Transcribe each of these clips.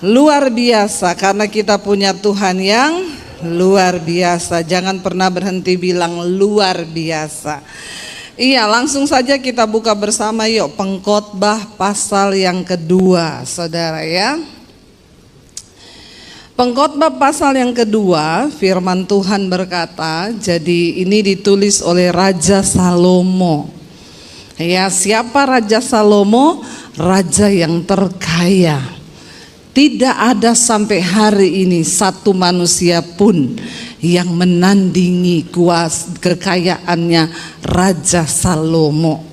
luar biasa karena kita punya Tuhan yang luar biasa. Jangan pernah berhenti bilang luar biasa. Iya, langsung saja kita buka bersama yuk Pengkhotbah pasal yang kedua, saudara ya. Pengkhotbah pasal yang kedua, firman Tuhan berkata, jadi ini ditulis oleh Raja Salomo. Ya, siapa Raja Salomo? Raja yang terkaya. Tidak ada sampai hari ini satu manusia pun yang menandingi kuasa kekayaannya Raja Salomo.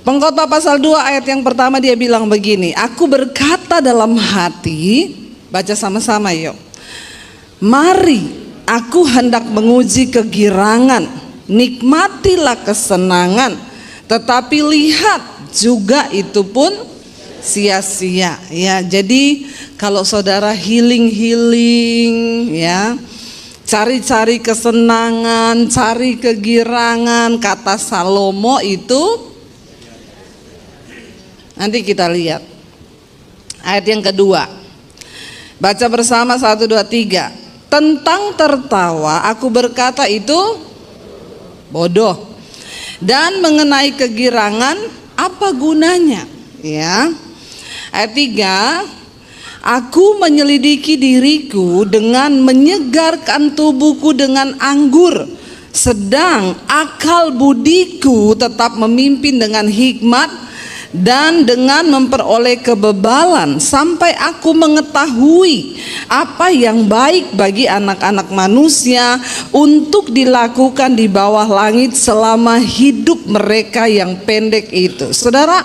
Pengkhotbah pasal 2 ayat yang pertama dia bilang begini, aku berkata dalam hati, baca sama-sama yuk. Mari aku hendak menguji kegirangan, nikmatilah kesenangan, tetapi lihat juga itu pun sia-sia ya. Jadi kalau saudara healing ya, cari-cari kesenangan, cari kegirangan, kata Salomo itu nanti kita lihat ayat yang kedua. Baca bersama 1, 2, 3. Tentang tertawa aku berkata itu bodoh, dan mengenai kegirangan apa gunanya ya. Ayat 3, aku menyelidiki diriku dengan menyegarkan tubuhku dengan anggur, sedang akal budiku tetap memimpin dengan hikmat dan dengan memperoleh kebebalan, sampai aku mengetahui apa yang baik bagi anak-anak manusia untuk dilakukan di bawah langit selama hidup mereka yang pendek itu. Saudara,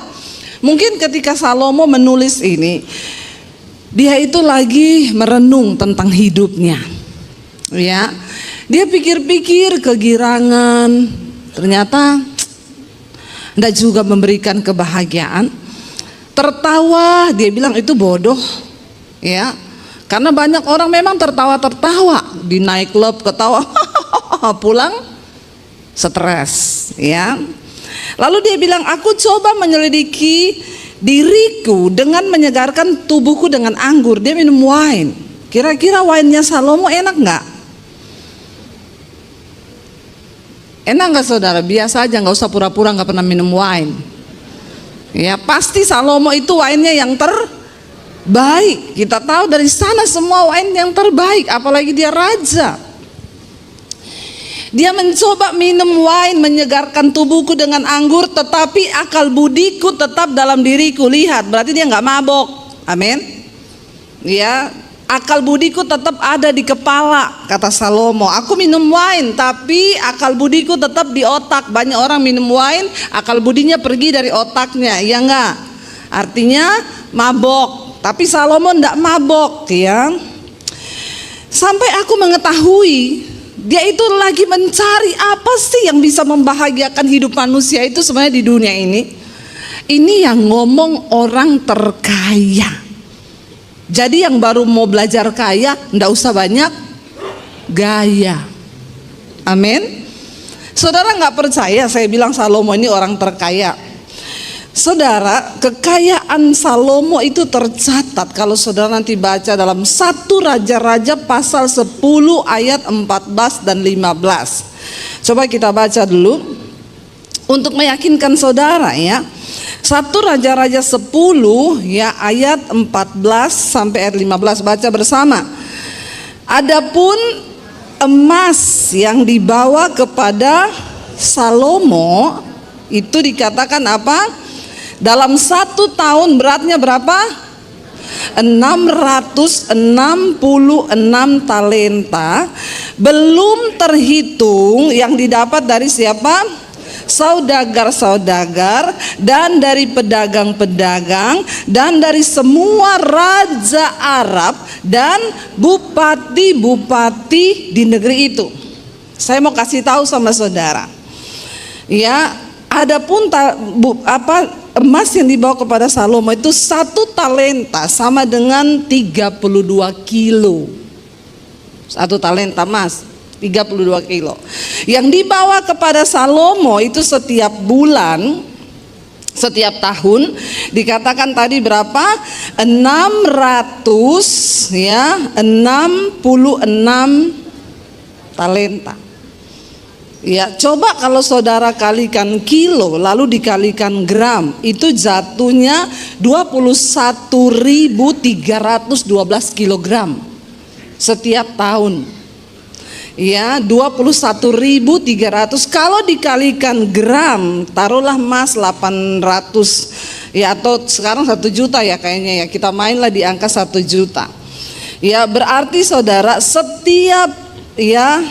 mungkin ketika Salomo menulis ini, dia itu lagi merenung tentang hidupnya. Ya, dia pikir-pikir kegirangan, ternyata tidak juga memberikan kebahagiaan. Tertawa, dia bilang itu bodoh, ya. Karena banyak orang memang tertawa-tertawa di naik klub, ketawa, pulang stres, ya. Lalu dia bilang, aku coba menyelidiki diriku dengan menyegarkan tubuhku dengan anggur. Dia minum wine. Kira-kira wine-nya Salomo enak nggak? Enak nggak saudara? Biasa aja, nggak usah pura-pura nggak pernah minum wine. Ya pasti Salomo itu wine-nya yang terbaik. Kita tahu dari sana semua wine yang terbaik, apalagi dia raja. Dia mencoba minum wine, menyegarkan tubuhku dengan anggur, tetapi akal budiku tetap dalam diriku. Lihat, berarti dia nggak mabok. Amin. Ya, akal budiku tetap ada di kepala, kata Salomo. Aku minum wine, tapi akal budiku tetap di otak. Banyak orang minum wine, akal budinya pergi dari otaknya, ya enggak? Artinya mabok. Tapi Salomo enggak mabok, ya. Sampai aku mengetahui dia itu lagi mencari apa sih yang bisa membahagiakan hidup manusia itu sebenarnya di dunia ini. Ini yang ngomong orang terkaya. Jadi yang baru mau belajar kaya, ndak usah banyak gaya. Amin. Saudara nggak percaya saya bilang Salomo ini orang terkaya. Saudara, kekayaan Salomo itu tercatat kalau saudara nanti baca dalam 1 Raja-Raja pasal 10 ayat 14 dan 15. Coba kita baca dulu untuk meyakinkan saudara ya. 1 Raja-Raja 10 ya ayat 14 sampai ayat 15, baca bersama. Adapun emas yang dibawa kepada Salomo itu dikatakan apa? Dalam 1 tahun beratnya berapa? 666 talenta, belum terhitung yang didapat dari siapa? Saudagar-saudagar, dan dari pedagang-pedagang, dan dari semua raja Arab dan bupati-bupati di negeri itu. Saya mau kasih tahu sama saudara. Ya, adapun emas yang dibawa kepada Salomo itu 1 talenta sama dengan 32 kilo. 1 talenta emas 32 kilo. Yang dibawa kepada Salomo itu setiap bulan Setiap tahun dikatakan tadi berapa? 600 ya, 66 talenta. Ya, coba kalau saudara kalikan kilo lalu dikalikan gram, itu jatuhnya 21.312 kilogram setiap tahun. Ya, 21.300. Kalau dikalikan gram, taruhlah emas 800 ya, atau sekarang 1 juta ya kayaknya ya. Kita mainlah di angka 1 juta. Ya, berarti saudara setiap ya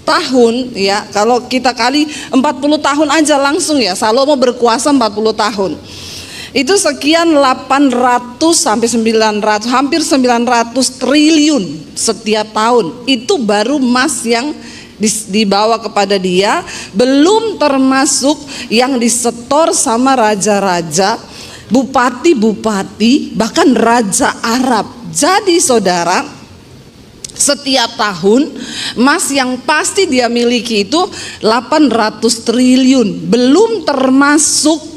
tahun ya, kalau kita kali 40 tahun aja langsung ya, Salomo berkuasa 40 tahun. Itu sekian 800 sampai 900, hampir 900 triliun setiap tahun. Itu baru emas yang dibawa kepada dia, belum termasuk yang disetor sama raja-raja, bupati-bupati, bahkan raja Arab. Jadi saudara, setiap tahun emas yang pasti dia miliki itu 800 triliun, belum termasuk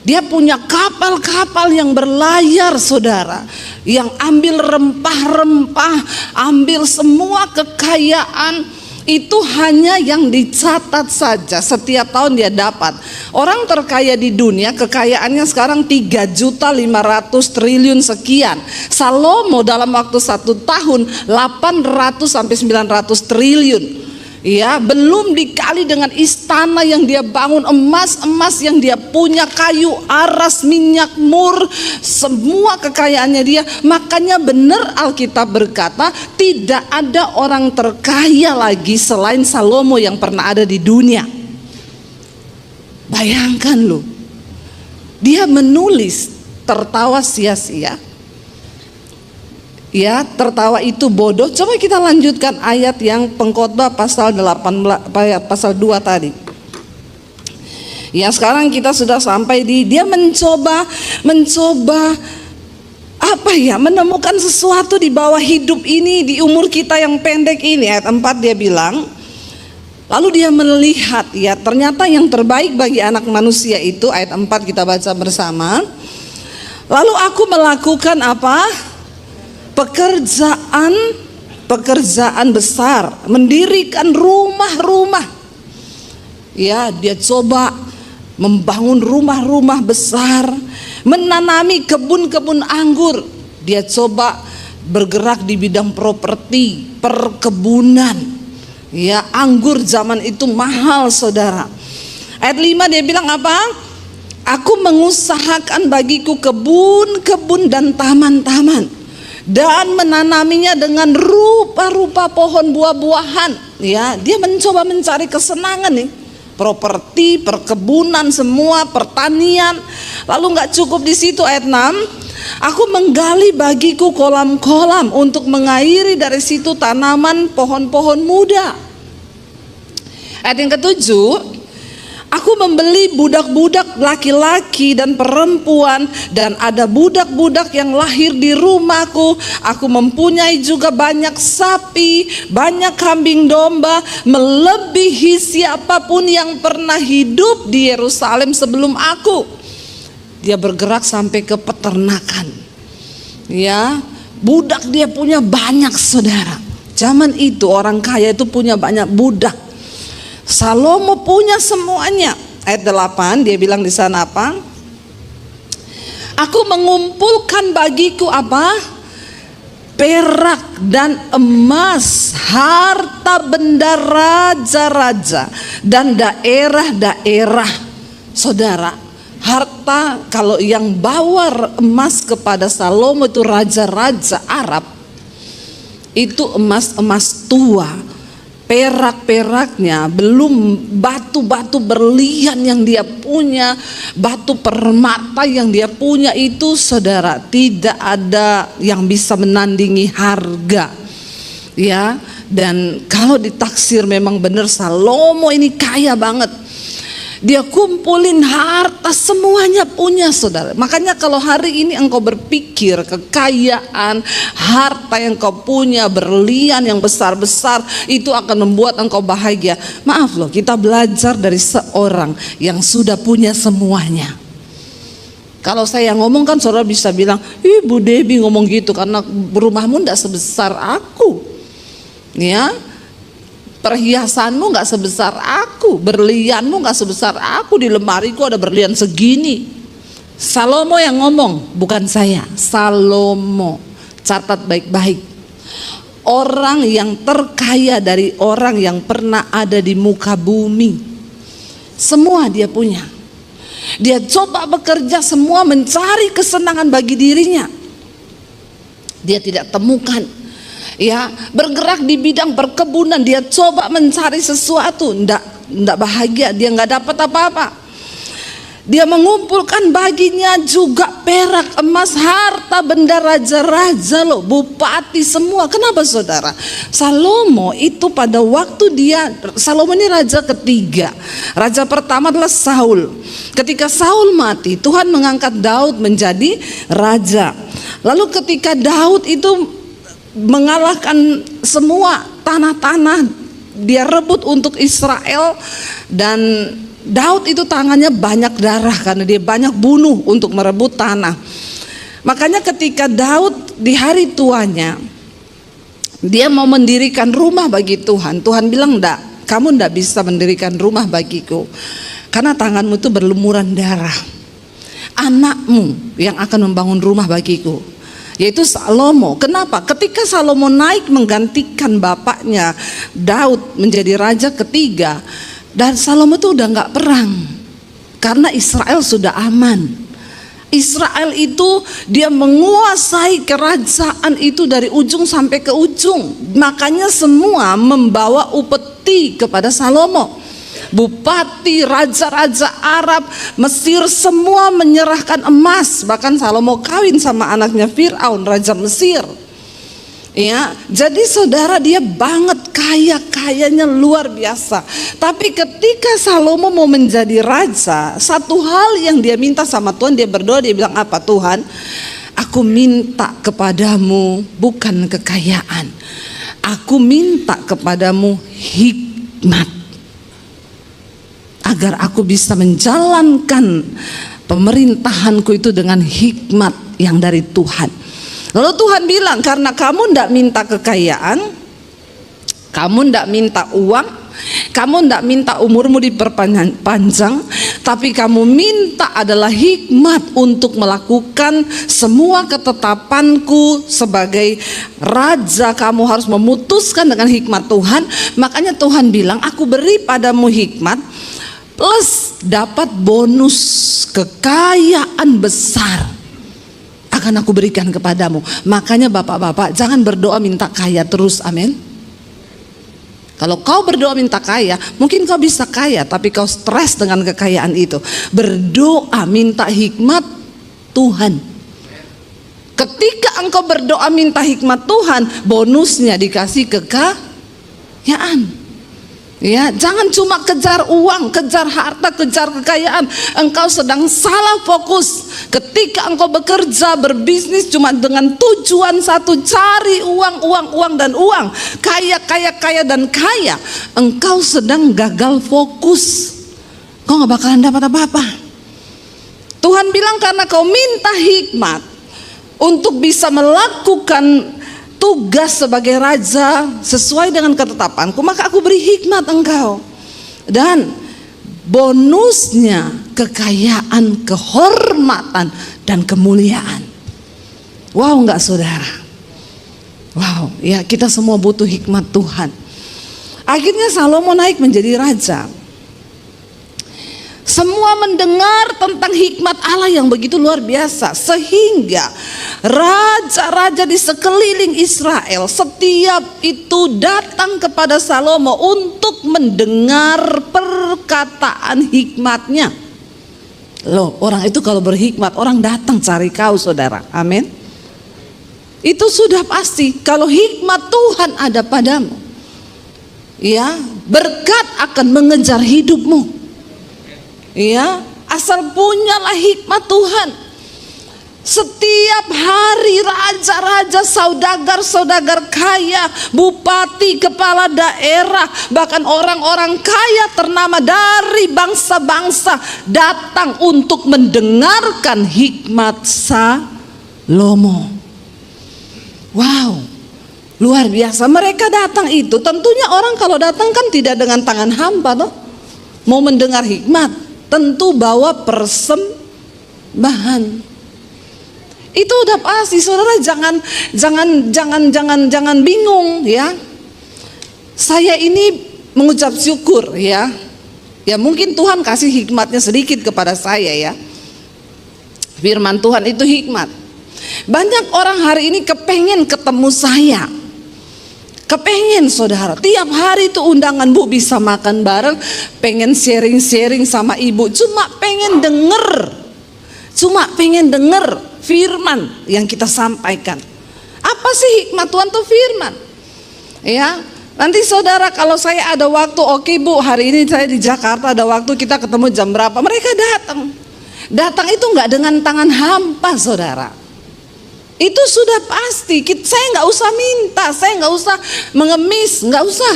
dia punya kapal-kapal yang berlayar saudara, yang ambil rempah-rempah, ambil semua kekayaan. Itu hanya yang dicatat saja, setiap tahun dia dapat. Orang terkaya di dunia kekayaannya sekarang 3.500 triliun sekian. Salomo dalam waktu 1 tahun 800 sampai 900 triliun. Ya, belum dikali dengan istana yang dia bangun, emas-emas yang dia punya, kayu aras, minyak mur, semua kekayaannya dia. Makanya benar Alkitab berkata, tidak ada orang terkaya lagi selain Salomo yang pernah ada di dunia. Bayangkan loh, dia menulis tertawa sia-sia. Ya, tertawa itu bodoh. Coba kita lanjutkan ayat yang Pengkhotbah pasal 18, pasal 2 tadi. Ya, sekarang kita sudah sampai di dia mencoba apa ya, menemukan sesuatu di bawah hidup ini, di umur kita yang pendek ini. Ayat 4 dia bilang, lalu dia melihat ya, ternyata yang terbaik bagi anak manusia itu, ayat 4 kita baca bersama. Lalu aku melakukan apa? Pekerjaan besar, mendirikan rumah-rumah. Ya, dia coba membangun rumah-rumah besar, menanami kebun-kebun anggur. Dia coba bergerak di bidang properti, perkebunan. Ya, anggur zaman itu mahal saudara. Ayat 5 dia bilang apa? Aku mengusahakan bagiku kebun-kebun dan taman-taman, dan menanaminya dengan rupa-rupa pohon buah-buahan. Ya, dia mencoba mencari kesenangan nih, properti, perkebunan, semua pertanian. Lalu nggak cukup di situ, ayat 6, aku menggali bagiku kolam-kolam untuk mengairi dari situ tanaman pohon-pohon muda. Ayat yang ketujuh, aku membeli budak-budak laki-laki dan perempuan, dan ada budak-budak yang lahir di rumahku. Aku mempunyai juga banyak sapi, banyak kambing domba, melebihi siapapun yang pernah hidup di Yerusalem sebelum aku. Dia bergerak sampai ke peternakan. Ya, budak dia punya banyak saudara. Zaman itu orang kaya itu punya banyak budak. Salomo punya semuanya. Ayat 8 dia bilang di sana apa? Aku mengumpulkan bagiku apa? Perak dan emas, harta benda raja-raja dan daerah-daerah. Saudara, harta kalau yang bawa emas kepada Salomo itu raja-raja Arab, itu emas-emas tua. Perak-peraknya, belum batu-batu berlian yang dia punya, batu permata yang dia punya itu saudara, tidak ada yang bisa menandingi harga. Ya, dan kalau ditaksir memang benar Salomo ini kaya banget. Dia kumpulin harta, semuanya punya, saudara. Makanya kalau hari ini engkau berpikir kekayaan, harta yang kau punya, berlian yang besar-besar, itu akan membuat engkau bahagia. Maaf loh, kita belajar dari seorang yang sudah punya semuanya. Kalau saya ngomong kan saudara bisa bilang, Ibu Debbie ngomong gitu karena rumahmu tidak sebesar aku. Ya, perhiasanmu gak sebesar aku, berlianmu gak sebesar aku, di lemariku ada berlian segini. Salomo yang ngomong, bukan saya. Salomo, catat baik-baik. Orang yang terkaya dari orang yang pernah ada di muka bumi. Semua dia punya. Dia coba bekerja semua mencari kesenangan bagi dirinya. Dia tidak temukan. Ya, bergerak di bidang perkebunan, dia coba mencari sesuatu, ndak bahagia, dia nggak dapat apa-apa. Dia mengumpulkan baginya juga perak, emas, harta benda raja-raja loh, bupati semua. Kenapa saudara? Salomo itu pada waktu Salomo ini raja ketiga. Raja pertama adalah Saul. Ketika Saul mati, Tuhan mengangkat Daud menjadi raja. Lalu ketika Daud itu mengalahkan semua tanah-tanah, dia rebut untuk Israel, dan Daud itu tangannya banyak darah karena dia banyak bunuh untuk merebut tanah. Makanya ketika Daud di hari tuanya dia mau mendirikan rumah bagi Tuhan, Tuhan bilang, "Enggak, kamu enggak bisa mendirikan rumah bagiku karena tanganmu itu berlumuran darah. Anakmu yang akan membangun rumah bagiku, yaitu Salomo." Kenapa? Ketika Salomo naik menggantikan bapaknya Daud menjadi raja ketiga, dan Salomo itu udah nggak perang karena Israel sudah aman. Israel itu dia menguasai kerajaan itu dari ujung sampai ke ujung. Makanya semua membawa upeti kepada Salomo. Bupati, raja-raja Arab, Mesir semua menyerahkan emas. Bahkan Salomo kawin sama anaknya Fir'aun, raja Mesir. Ya, jadi saudara, dia banget kayanya luar biasa. Tapi ketika Salomo mau menjadi raja, satu hal yang dia minta sama Tuhan, dia berdoa, dia bilang apa? Tuhan, aku minta kepadamu bukan kekayaan, aku minta kepadamu hikmat, agar aku bisa menjalankan pemerintahanku itu dengan hikmat yang dari Tuhan. Lalu Tuhan bilang, karena kamu tidak minta kekayaan, kamu tidak minta uang, kamu tidak minta umurmu diperpanjang, tapi kamu minta adalah hikmat untuk melakukan semua ketetapanku sebagai raja. Kamu harus memutuskan dengan hikmat Tuhan. Makanya Tuhan bilang, aku beri padamu hikmat plus dapat bonus kekayaan besar akan aku berikan kepadamu. Makanya bapak-bapak jangan berdoa minta kaya terus, amin. Kalau kau berdoa minta kaya, mungkin kau bisa kaya, tapi kau stres dengan kekayaan itu. Berdoa minta hikmat Tuhan. Ketika engkau berdoa minta hikmat Tuhan, bonusnya dikasih kekayaan. Ya, jangan cuma kejar uang, kejar harta, kejar kekayaan. Engkau sedang salah fokus. Ketika engkau bekerja, berbisnis cuma dengan tujuan satu, cari uang, uang, uang dan uang, kaya, kaya, kaya dan kaya, engkau sedang gagal fokus. Kau gak bakalan dapat apa-apa. Tuhan bilang, karena kau minta hikmat untuk bisa melakukan tugas sebagai raja sesuai dengan ketetapanku, maka aku beri hikmat engkau. Dan bonusnya kekayaan, kehormatan dan kemuliaan. Wow, enggak saudara? Wow, ya, kita semua butuh hikmat Tuhan. Akhirnya Salomo naik menjadi raja. Semua mendengar tentang hikmat Allah yang begitu luar biasa, sehingga raja-raja di sekeliling Israel setiap itu datang kepada Salomo untuk mendengar perkataan hikmatnya. Loh, orang itu kalau berhikmat, orang datang cari kau, saudara. Amin. Itu sudah pasti. Kalau hikmat Tuhan ada padamu, ya, berkat akan mengejar hidupmu. Ya, asal punyalah hikmat Tuhan. Setiap hari raja-raja, saudagar-saudagar kaya, bupati, kepala daerah, bahkan orang-orang kaya ternama dari bangsa-bangsa datang untuk mendengarkan hikmat Salomo. Wow, luar biasa. Mereka datang itu, tentunya orang kalau datang kan tidak dengan tangan hampa toh. Mau mendengar hikmat, tentu bawa persembahan. Itu udah pasti, saudara. Jangan bingung ya. Saya ini mengucap syukur ya. Ya mungkin Tuhan kasih hikmatnya sedikit kepada saya ya. Firman Tuhan itu hikmat. Banyak orang hari ini kepengen ketemu saya. Kepengen saudara, tiap hari itu undangan, Bu bisa makan bareng, pengen sharing-sharing sama ibu, cuma pengen denger firman yang kita sampaikan. Apa sih hikmat Tuhan tuh firman? Ya, nanti saudara kalau saya ada waktu, oke Bu, hari ini saya di Jakarta ada waktu, kita ketemu jam berapa? Mereka datang. Datang itu nggak dengan tangan hampa, saudara. Itu sudah pasti. Saya nggak usah minta, saya nggak usah mengemis, nggak usah.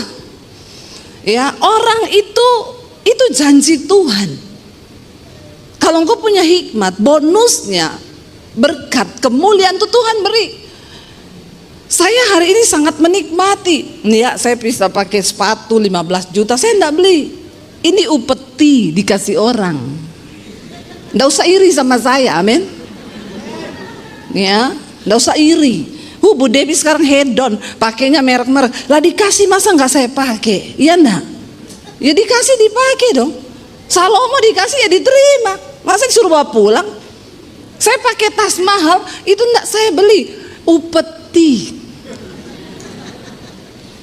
Ya, orang itu janji Tuhan. Kalau engkau punya hikmat, bonusnya berkat kemuliaan itu Tuhan beri. Saya hari ini sangat menikmati. Ya, saya bisa pakai sepatu 15 juta, saya enggak beli. Ini upeti dikasih orang. Enggak usah iri sama saya, amin. Ya, enggak usah iri. Bu Devi sekarang hedon, pakainya merek-merek. Lah dikasih masa enggak saya pakai? Iya enggak? Ya dikasih dipakai dong. Salomo dikasih ya diterima. Masa disuruh bawa pulang? Saya pakai tas mahal, itu enggak saya beli, upeti.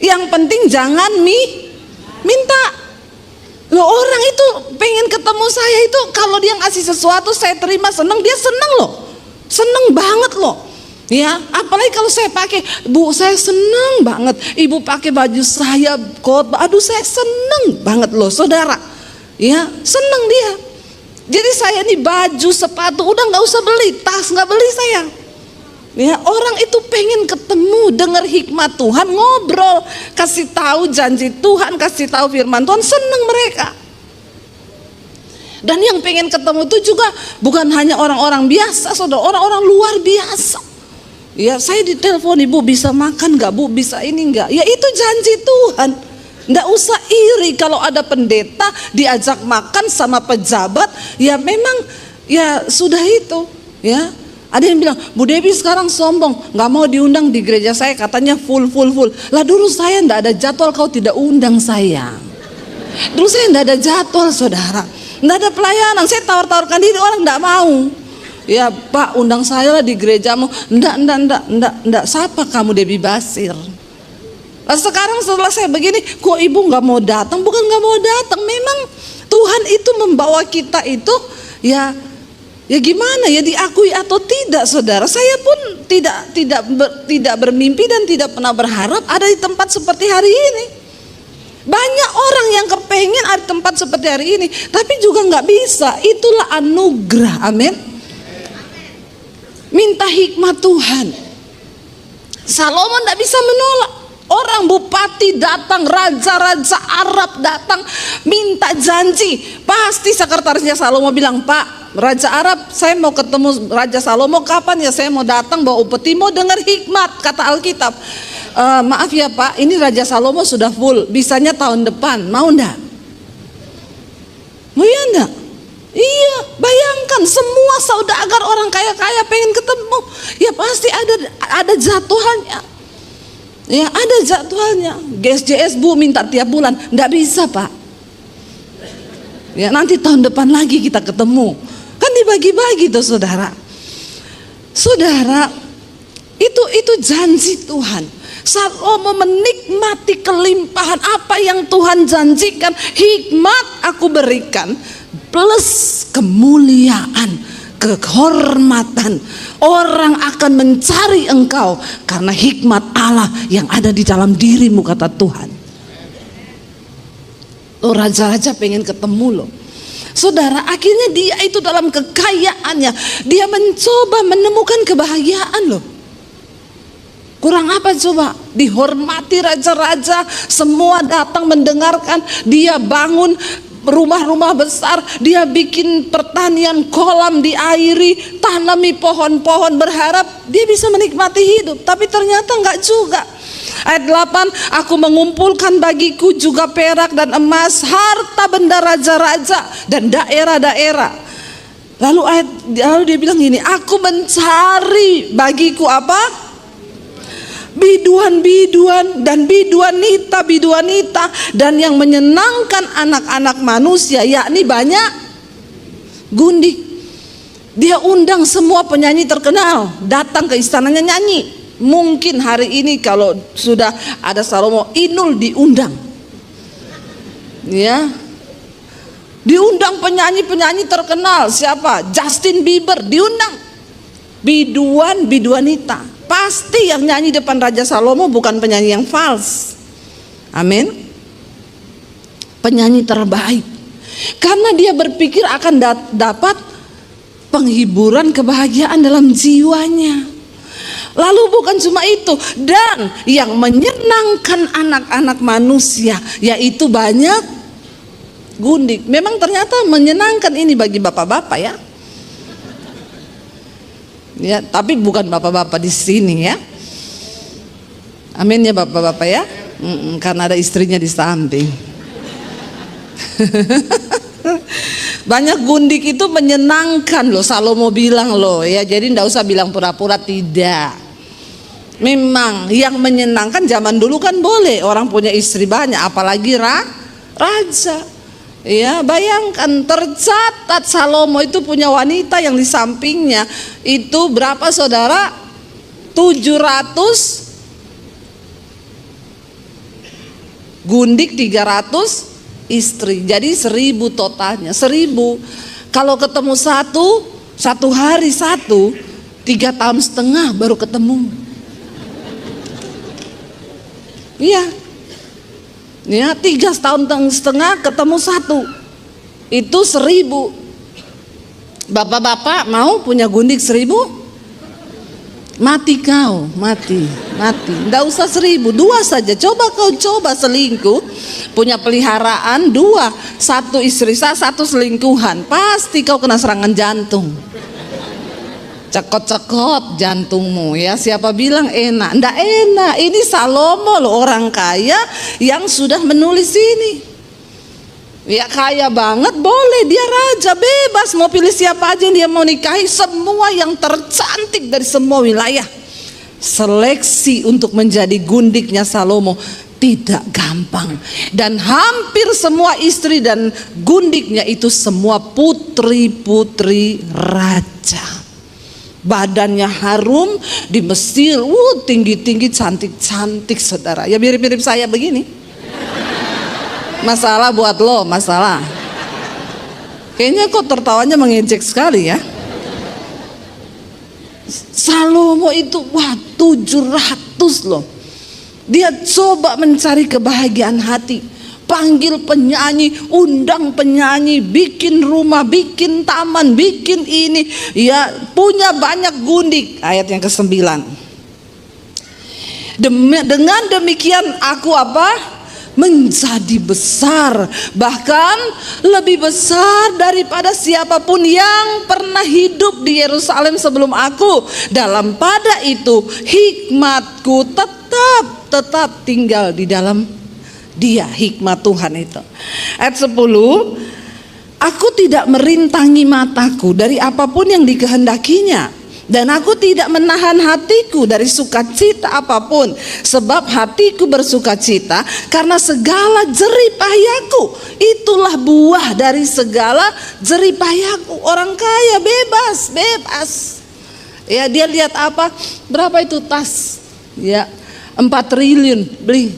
Yang penting jangan minta. Loh, orang itu pengen ketemu saya itu, kalau dia ngasih sesuatu saya terima, seneng, dia seneng loh. Seneng banget loh. Ya, apalagi kalau saya pakai, Bu saya seneng banget, Ibu pakai baju saya khotbah, aduh saya seneng banget loh saudara. Ya, seneng dia. Jadi saya nih baju, sepatu udah nggak usah beli, tas nggak beli saya. Ya, orang itu pengen ketemu, dengar hikmat Tuhan, ngobrol, kasih tahu janji Tuhan, kasih tahu firman Tuhan, seneng mereka. Dan yang pengen ketemu itu juga bukan hanya orang-orang biasa, saudara, orang-orang luar biasa. Ya, saya ditelepon, Ibu bisa makan nggak, Bu bisa ini nggak? Ya itu janji Tuhan. Nggak usah iri kalau ada pendeta diajak makan sama pejabat, ya memang ya sudah itu ya. Ada yang bilang, Bu Devi sekarang sombong, nggak mau diundang di gereja saya, katanya full. Lah dulu saya nggak ada jadwal, kau tidak undang saya. Dulu saya nggak ada jadwal saudara, nggak ada pelayanan, saya tawar-tawarkan diri, orang nggak mau. Ya Pak undang saya lah di gerejamu. Nggak, siapa kamu Debbie Basir? Nah, sekarang setelah saya begini, kok Ibu nggak mau datang? Bukan nggak mau datang, memang Tuhan itu membawa kita itu ya gimana ya, diakui atau tidak saudara. Saya pun tidak bermimpi dan tidak pernah berharap ada di tempat seperti hari ini. Banyak orang yang kepengen ada di tempat seperti hari ini, tapi juga nggak bisa. Itulah anugerah, amin. Minta hikmat Tuhan. Salomo nggak bisa menolak. Orang bupati datang, raja-raja Arab datang, minta janji. Pasti sekretarisnya Salomo bilang, Pak, Raja Arab, saya mau ketemu Raja Salomo, kapan ya saya mau datang bawa upeti, mau dengar hikmat, kata Alkitab. Maaf ya Pak, ini Raja Salomo sudah full, bisanya tahun depan, mau enggak? Mau ya enggak? Iya, bayangkan semua saudagar orang kaya-kaya pengen ketemu, ya pasti ada jadwalnya. Ya ada jadwalnya. GSJS Bu minta tiap bulan, nggak bisa Pak. Ya nanti tahun depan lagi kita ketemu. Kan dibagi-bagi tuh saudara. Saudara, itu janji Tuhan. Salomo menikmati kelimpahan apa yang Tuhan janjikan. Hikmat aku berikan plus kemuliaan, kehormatan. Orang akan mencari engkau karena hikmat Allah yang ada di dalam dirimu, kata Tuhan. Lo raja-raja pengen ketemu lo. Saudara, akhirnya dia itu dalam kekayaannya, dia mencoba menemukan kebahagiaan loh. Kurang apa coba? Dihormati raja-raja, semua datang mendengarkan. Dia bangun rumah-rumah besar, dia bikin pertanian, kolam diairi, tanami pohon-pohon, berharap dia bisa menikmati hidup. Tapi ternyata enggak juga. Ayat 8, aku mengumpulkan bagiku juga perak dan emas, harta benda raja-raja dan daerah-daerah. Lalu dia bilang gini, aku mencari bagiku apa? Biduan-biduan dan biduanita dan yang menyenangkan anak-anak manusia, yakni banyak gundik. Dia undang semua penyanyi terkenal datang ke istananya nyanyi. Mungkin hari ini kalau sudah ada Salomo, Inul diundang, ya, diundang penyanyi-penyanyi terkenal. Siapa? Justin Bieber diundang. Biduanita. Pasti yang nyanyi depan Raja Salomo bukan penyanyi yang false. Amin. Penyanyi terbaik. Karena dia berpikir akan dapat penghiburan, kebahagiaan dalam jiwanya. Lalu bukan cuma itu, dan yang menyenangkan anak-anak manusia, yaitu banyak gundik. Memang ternyata menyenangkan ini bagi bapak-bapak ya. Ya, tapi bukan bapak-bapak di sini ya. Amin ya bapak-bapak ya. Karena ada istrinya di samping. Banyak gundik itu menyenangkan loh, Salomo bilang loh ya. Jadi enggak usah bilang pura-pura, tidak. Memang yang menyenangkan zaman dulu kan boleh orang punya istri banyak, apalagi raja. Ya, bayangkan tercatat Salomo itu punya wanita yang di sampingnya itu berapa saudara? 700 gundik, 300 istri. Jadi 1000 totalnya. 1000. Kalau ketemu satu hari 3 tahun setengah baru ketemu. Iya. Ya, 3 tahun setengah ketemu 1. Itu 1000. Bapak-bapak mau punya gundik 1000? Mati kau, mati. Nggak usah 1000, 2 saja. Coba kau selingkuh, punya peliharaan 2, 1 istri sah, 1 selingkuhan, pasti kau kena serangan jantung. Cekot-cekot jantungmu ya. Siapa bilang enak? Nggak enak. Ini Salomo loh, orang kaya yang sudah menulis ini. Ya kaya banget, boleh, dia raja, bebas mau pilih siapa aja yang dia mau nikahi, semua yang tercantik dari semua wilayah. Seleksi untuk menjadi gundiknya Salomo tidak gampang, dan hampir semua istri dan gundiknya itu semua putri-putri raja. Badannya harum, di Mesir, tinggi-tinggi, cantik-cantik saudara. Ya mirip-mirip saya begini. Masalah buat lo, masalah. Kayaknya kok tertawanya mengejek sekali ya. Salomo itu 700 loh. Dia coba mencari kebahagiaan hati. Panggil penyanyi, undang penyanyi, bikin rumah, bikin taman, bikin ini. Ya, punya banyak gundik. Ayat yang ke-9. Dengan demikian aku apa? Menjadi besar, bahkan lebih besar daripada siapapun yang pernah hidup di Yerusalem sebelum aku. Dalam pada itu hikmatku tetap tinggal di dalam dia, hikmat Tuhan itu. Ayat 10, aku tidak merintangi mataku dari apapun yang dikehendakinya, dan aku tidak menahan hatiku dari sukacita apapun, sebab hatiku bersukacita karena segala jeripayahku. Itulah buah dari segala jeripayahku. Orang kaya bebas. Ya, dia lihat apa? Berapa itu tas? Ya, 4 triliun beli.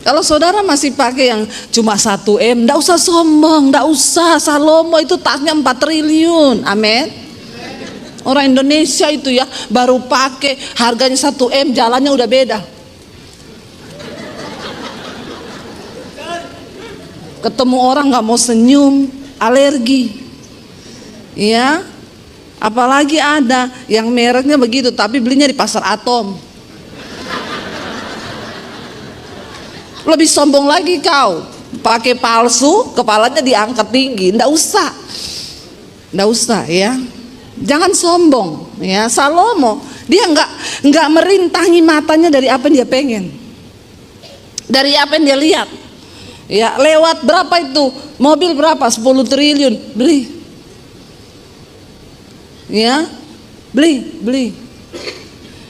Kalau saudara masih pakai yang cuma 1 M, enggak usah sombong, enggak usah. Salomo itu tasnya 4 triliun. Amin. Orang Indonesia itu ya baru pakai harganya 1 M, jalannya udah beda. ketemu orang nggak mau senyum, alergi. Ya, apalagi ada yang mereknya begitu, tapi belinya di pasar Atom. Lebih sombong lagi kau, pakai palsu, kepalanya diangkat tinggi. Nggak usah ya. Jangan sombong ya. Salomo dia nggak merintangi matanya dari apa yang dia pengen, dari apa yang dia lihat. Ya, lewat berapa itu? Mobil berapa? 10 triliun. Beli. Ya, beli.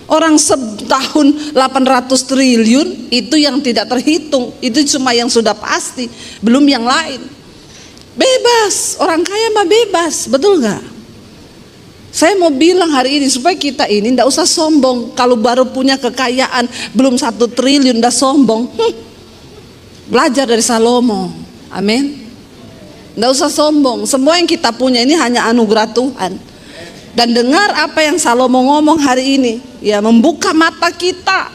Orang setahun 800 triliun itu yang tidak terhitung. Itu cuma yang sudah pasti, belum yang lain. Bebas, orang kaya mah bebas, betul gak? Saya mau bilang hari ini supaya kita ini ndak usah sombong. Kalau baru punya kekayaan belum 1 triliun udah sombong. Belajar dari Salomo. Amin. Ndak usah sombong. Semua yang kita punya ini hanya anugerah Tuhan. Dan dengar apa yang Salomo ngomong hari ini, ya, membuka mata kita.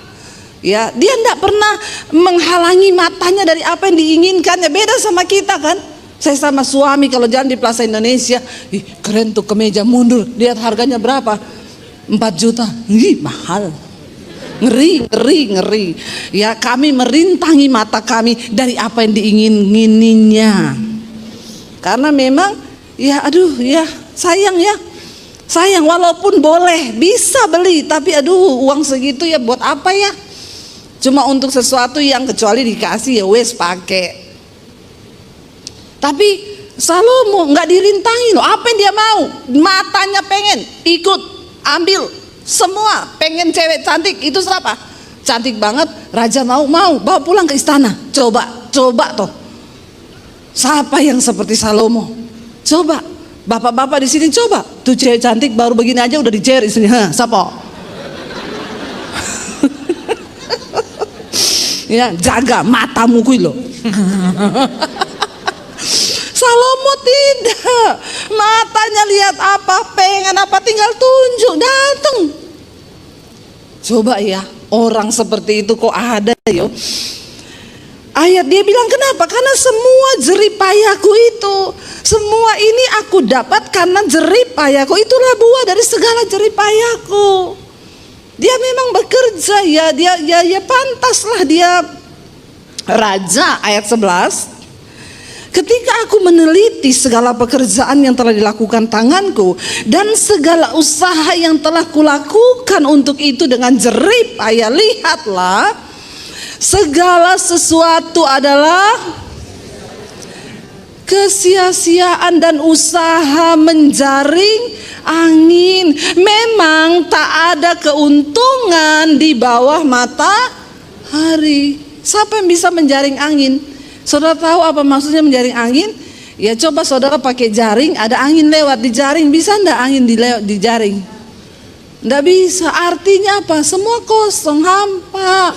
Ya, dia ndak pernah menghalangi matanya dari apa yang diinginkan. Ya, beda sama kita kan. Saya sama suami kalau jalan di Plaza Indonesia, ih, keren tuh kemeja, mundur, lihat harganya berapa? 4 juta. Ih, mahal. Ngeri. Ya, kami merintangi mata kami dari apa yang diingininya. Karena memang ya aduh ya, sayang walaupun boleh bisa beli, tapi aduh uang segitu ya buat apa ya? Cuma untuk sesuatu yang kecuali dikasih ya wes pakai. Tapi Salomo nggak dirintangi loh. Apa yang dia mau? Matanya pengen ikut ambil semua. Pengen cewek cantik itu siapa? Cantik banget. Raja mau bawa pulang ke istana. Coba toh. Siapa yang seperti Salomo? Coba. Bapak-bapak di sini coba. Tuh cewek cantik baru begini aja udah dijer istrinya. Siapa? Ya, jaga matamu kuy lo. Salomo tidak. Matanya lihat apa, pengen apa, tinggal tunjuk, datang. Coba ya, orang seperti itu kok ada yo. Ayat dia bilang kenapa? Karena semua jerih payahku itu, semua ini aku dapat karena jerih payahku. Itulah buah dari segala jerih payahku. Dia memang bekerja ya, dia pantaslah dia raja. Ayat 11. Ketika aku meneliti segala pekerjaan yang telah dilakukan tanganku dan segala usaha yang telah kulakukan untuk itu dengan jerih payah, lihatlah, segala sesuatu adalah kesia-siaan dan usaha menjaring angin. Memang tak ada keuntungan di bawah matahari. Siapa yang bisa menjaring angin? Saudara tahu apa maksudnya menjaring angin? Ya coba saudara pakai jaring, ada angin lewat di jaring, bisa enggak angin di jaring? Enggak bisa. Artinya apa? Semua kosong, hampa.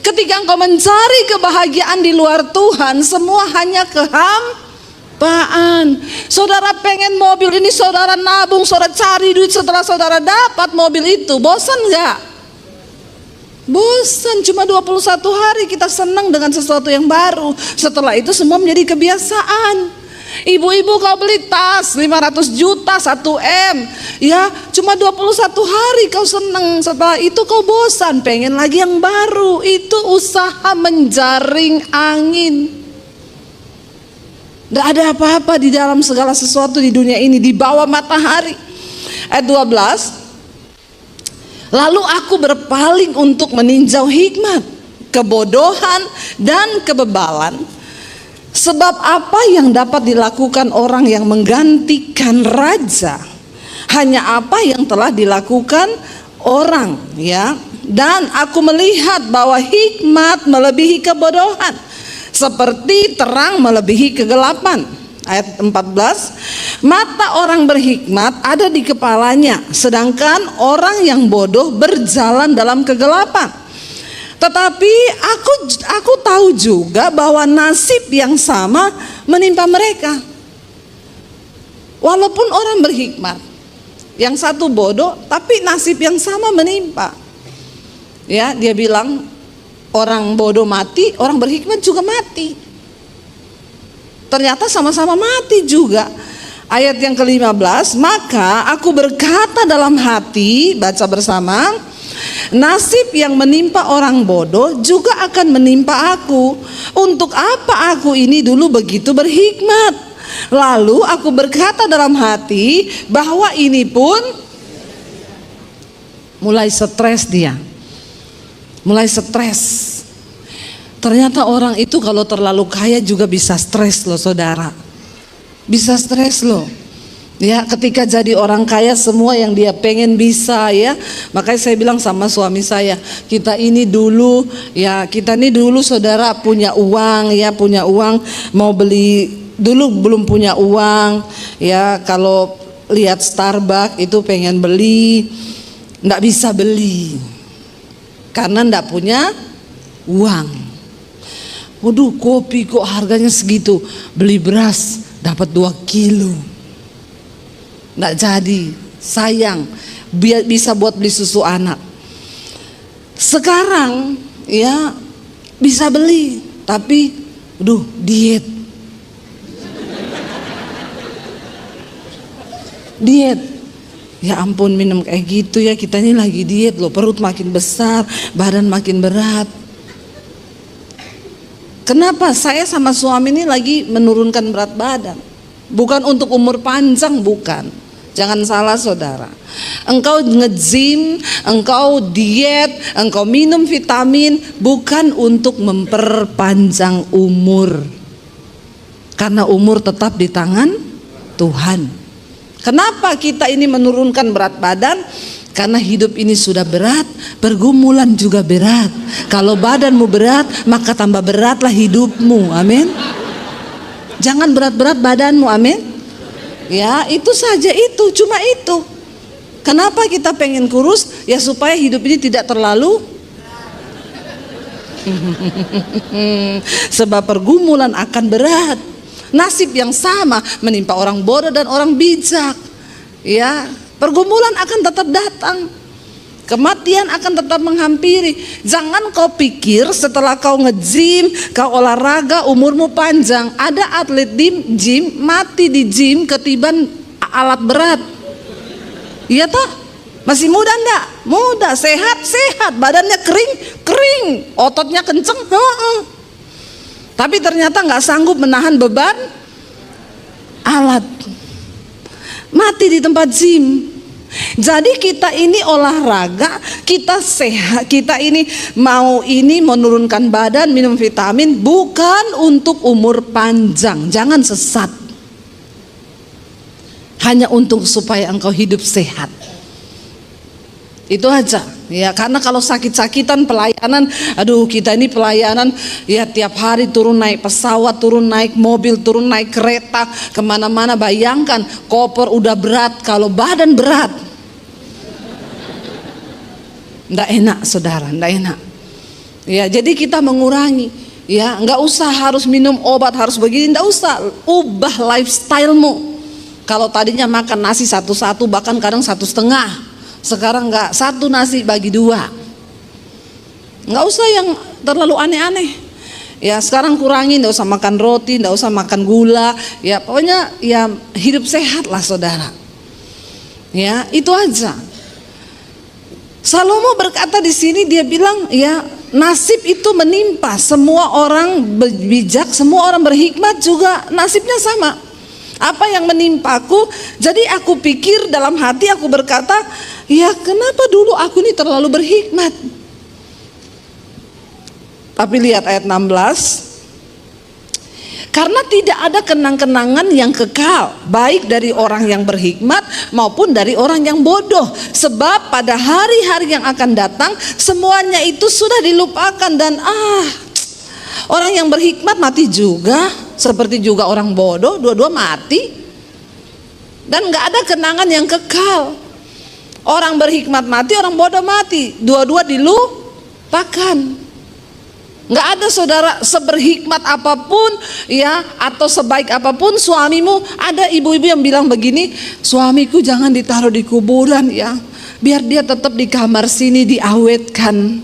Ketika engkau mencari kebahagiaan di luar Tuhan, semua hanya kehampaan. Saudara pengen mobil ini, saudara nabung, saudara cari duit, setelah saudara dapat mobil itu, bosan enggak? Bosan. Cuma 21 hari kita senang dengan sesuatu yang baru. Setelah itu semua menjadi kebiasaan. Ibu-ibu kau beli tas 500 juta 1M, ya cuma 21 hari kau senang. Setelah itu kau bosan, pengen lagi yang baru. Itu usaha menjaring angin. Tidak ada apa-apa di dalam segala sesuatu di dunia ini di bawah matahari. Ayat 12. Lalu aku berpaling untuk meninjau hikmat, kebodohan, dan kebebalan. Sebab apa yang dapat dilakukan orang yang menggantikan raja? Hanya apa yang telah dilakukan orang, ya. Dan aku melihat bahwa hikmat melebihi kebodohan, seperti terang melebihi kegelapan. Ayat 14, mata orang berhikmat ada di kepalanya, sedangkan orang yang bodoh berjalan dalam kegelapan. Tetapi aku tahu juga bahwa nasib yang sama menimpa mereka. Walaupun orang berhikmat, yang satu bodoh, tapi nasib yang sama menimpa. Ya, dia bilang orang bodoh mati, orang berhikmat juga mati. ternyata sama-sama mati juga. Ayat yang ke-15, maka aku berkata dalam hati, baca bersama, nasib yang menimpa orang bodoh juga akan menimpa aku. Untuk apa aku ini dulu begitu berhikmat? Lalu aku berkata dalam hati bahwa ini pun mulai stres dia. Mulai stres. Ternyata orang itu kalau terlalu kaya juga bisa stres loh saudara. Bisa stres loh. Ya, ketika jadi orang kaya semua yang dia pengen bisa ya. Makanya saya bilang sama suami saya, kita ini dulu saudara punya uang ya, punya uang mau beli, dulu belum punya uang ya, kalau lihat Starbucks itu pengen beli, nggak bisa beli karena nggak punya uang. Waduh, kopi kok harganya segitu, beli beras dapat 2 kilo, nggak jadi, sayang, bisa buat beli susu anak. Sekarang ya bisa beli, tapi diet. Ya ampun, minum kayak gitu ya, kita ini lagi diet loh, perut makin besar, badan makin berat. Kenapa? Saya sama suami ini lagi menurunkan berat badan. Bukan untuk umur panjang, bukan. Jangan salah saudara. Engkau nge-gym, engkau diet, engkau minum vitamin, bukan untuk memperpanjang umur. Karena umur tetap di tangan Tuhan. Kenapa kita ini menurunkan berat badan? Karena hidup ini sudah berat, pergumulan juga berat. Kalau badanmu berat, maka tambah beratlah hidupmu. Amin. Jangan berat-berat badanmu. Amin. Ya, itu saja, itu cuma itu. Kenapa kita pengen kurus? Ya supaya hidup ini tidak terlalu sebab pergumulan akan berat. Nasib yang sama menimpa orang bodoh dan orang bijak. Ya, pergumulan akan tetap datang, kematian akan tetap menghampiri. Jangan kau pikir setelah kau nge-gym, kau olahraga, umurmu panjang. Ada atlet di gym mati di gym ketiban alat berat. Iya toh? Masih muda enggak? Muda, sehat, badannya kering, ototnya kenceng. Tapi ternyata nggak sanggup menahan beban alat, mati di tempat gym. Jadi kita ini olahraga, kita sehat, kita ini mau menurunkan badan, minum vitamin, bukan untuk umur panjang. Jangan sesat. Hanya untuk supaya engkau hidup sehat. Itu aja ya, karena kalau sakit-sakitan pelayanan, kita ini pelayanan ya tiap hari turun naik pesawat, turun naik mobil, turun naik kereta kemana-mana. Bayangkan koper udah berat, kalau badan berat nggak enak saudara, nggak enak ya. Jadi kita mengurangi ya, nggak usah harus minum obat, harus begini, nggak usah. Ubah lifestylemu. Kalau tadinya makan nasi satu-satu, bahkan kadang 1,5, sekarang enggak, 1 nasi bagi 2. Enggak usah yang terlalu aneh-aneh. Ya sekarang kurangi, enggak usah makan roti, enggak usah makan gula. Ya pokoknya ya hidup sehat lah saudara. Ya itu aja. Salomo berkata di sini, dia bilang ya nasib itu menimpa semua orang bijak, semua orang berhikmat juga nasibnya sama. Apa yang menimpaku? Jadi aku pikir dalam hati, aku berkata, ya kenapa dulu aku ini terlalu berhikmat. Tapi lihat ayat 16. Karena tidak ada kenang-kenangan yang kekal, baik dari orang yang berhikmat maupun dari orang yang bodoh. Sebab pada hari-hari yang akan datang, semuanya itu sudah dilupakan. Dan orang yang berhikmat mati juga, seperti juga orang bodoh, dua-dua mati. Dan gak ada kenangan yang kekal. Orang berhikmat mati, orang bodoh mati, dua-dua dilupakan. Gak ada saudara, seberhikmat apapun ya, atau sebaik apapun suamimu. Ada ibu-ibu yang bilang begini, suamiku jangan ditaruh di kuburan ya, biar dia tetap di kamar sini diawetkan.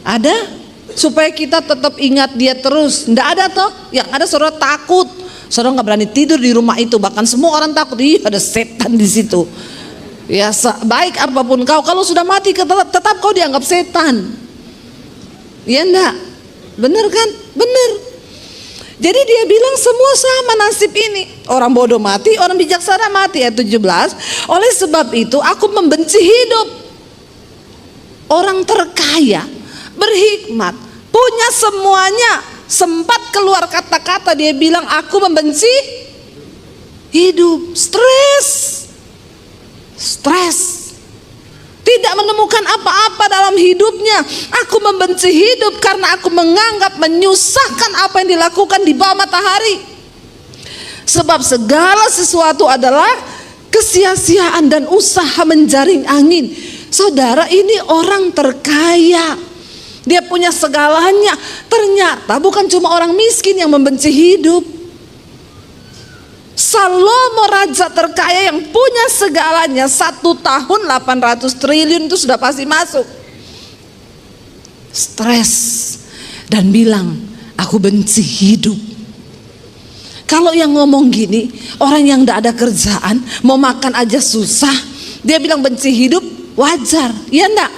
Ada? Supaya kita tetap ingat dia terus. Nggak ada toh, yang ada saudara takut. Saudara nggak berani tidur di rumah itu, bahkan semua orang takut, ih ada setan di situ. Ya baik apapun kau, kalau sudah mati tetap kau dianggap setan. Ya enggak? Bener kan? Bener. Jadi dia bilang semua sama nasib ini. Orang bodoh mati, orang bijaksana mati. Ayat 17. Oleh sebab itu aku membenci hidup. Orang terkaya, berhikmat, punya semuanya, sempat keluar kata-kata, dia bilang aku membenci hidup. Stres, tidak menemukan apa-apa dalam hidupnya. Aku membenci hidup karena aku menganggap menyusahkan apa yang dilakukan di bawah matahari. Sebab segala sesuatu adalah kesia-siaan dan usaha menjaring angin. Saudara, ini orang terkaya, dia punya segalanya. Ternyata bukan cuma orang miskin yang membenci hidup. Salomo raja terkaya yang punya segalanya, 1 tahun 800 triliun itu sudah pasti masuk. Stres dan bilang aku benci hidup. Kalau yang ngomong gini, orang yang tidak ada kerjaan, mau makan aja susah, dia bilang benci hidup, wajar, ya enggak?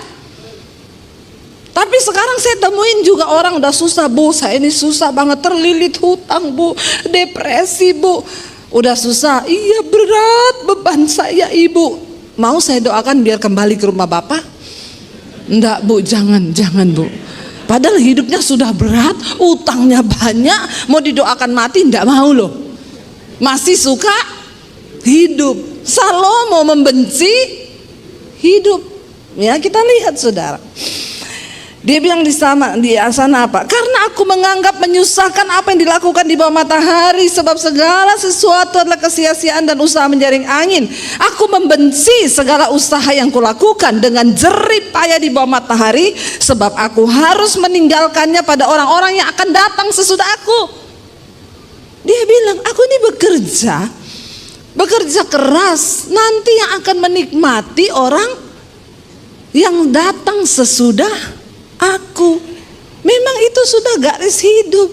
Tapi sekarang saya temuin juga orang udah susah, Bu, saya ini susah banget, terlilit hutang, Bu, depresi, Bu. Udah susah, iya berat beban saya, Ibu. Mau saya doakan biar kembali ke rumah Bapak? Enggak, Bu, jangan Bu. Padahal hidupnya sudah berat, utangnya banyak, mau didoakan mati enggak mau loh. Masih suka hidup. Salomo membenci hidup. Ya, kita lihat saudara. Dia bilang di sana apa? Karena aku menganggap menyusahkan apa yang dilakukan di bawah matahari, sebab segala sesuatu adalah kesia-siaan dan usaha menjaring angin. Aku membenci segala usaha yang kulakukan dengan jerih payah di bawah matahari, sebab aku harus meninggalkannya pada orang-orang yang akan datang sesudah aku. Dia bilang, aku ini bekerja keras, nanti yang akan menikmati orang yang datang sesudah aku. Memang itu sudah garis hidup.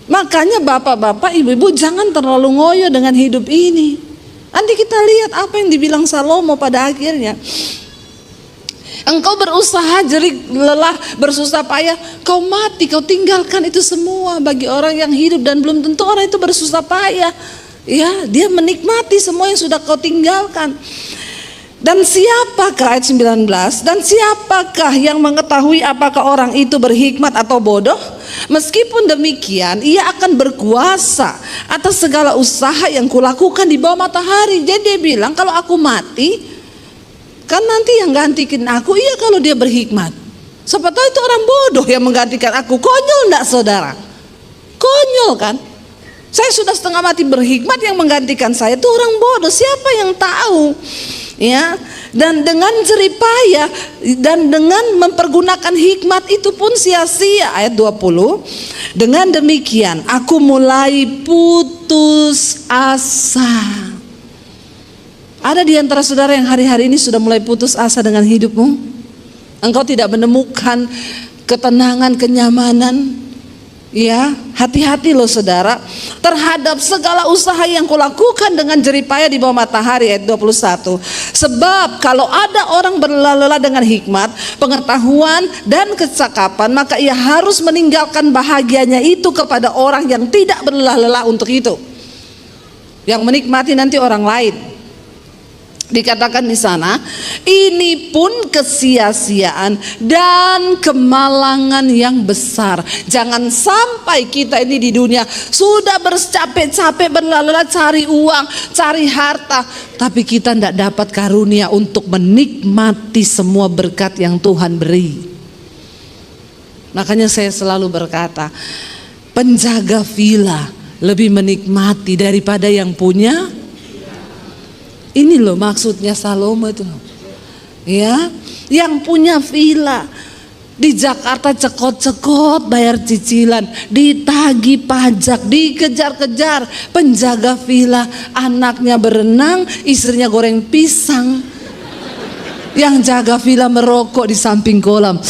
Makanya bapak-bapak, ibu-ibu jangan terlalu ngoyo dengan hidup ini. Nanti kita lihat apa yang dibilang Salomo pada akhirnya. Engkau berusaha jerih lelah, bersusah payah, kau mati, kau tinggalkan itu semua. Bagi orang yang hidup dan belum tentu orang itu bersusah payah, ya, dia menikmati semua yang sudah kau tinggalkan. Dan siapakah, ayat 19, dan siapakah yang mengetahui apakah orang itu berhikmat atau bodoh? Meskipun demikian, ia akan berkuasa atas segala usaha yang kulakukan di bawah matahari. Jadi dia bilang, kalau aku mati, kan nanti yang gantikan aku, iya kalau dia berhikmat. Siapa tahu itu orang bodoh yang menggantikan aku. Konyol enggak saudara? Konyol kan? Saya sudah setengah mati berhikmat, yang menggantikan saya itu orang bodoh. Siapa yang tahu? Ya, dan dengan jerih payah dan dengan mempergunakan hikmat itu pun sia-sia. Ayat 20. Dengan demikian aku mulai putus asa. Ada di antara saudara yang hari-hari ini sudah mulai putus asa dengan hidupmu? Engkau tidak menemukan ketenangan, kenyamanan. Ya, hati-hati loh saudara terhadap segala usaha yang kulakukan dengan jerih payah di bawah matahari. Ayat 21. Sebab kalau ada orang berlelah-lelah dengan hikmat, pengetahuan dan kecakapan, maka ia harus meninggalkan bahagianya itu kepada orang yang tidak berlelah-lelah untuk itu, yang menikmati nanti orang lain. Dikatakan di sana, ini pun kesia-siaan dan kemalangan yang besar. Jangan sampai kita ini di dunia sudah bercapek-capek berlelah-lelah cari uang, cari harta, tapi kita tidak dapat karunia untuk menikmati semua berkat yang Tuhan beri. Makanya saya selalu berkata, penjaga villa lebih menikmati daripada yang punya. Ini loh maksudnya Salomo itu, ya, yang punya villa di Jakarta cekot-cekot bayar cicilan, ditagih pajak, dikejar-kejar. Penjaga villa anaknya berenang, istrinya goreng pisang, yang jaga villa merokok di samping kolam.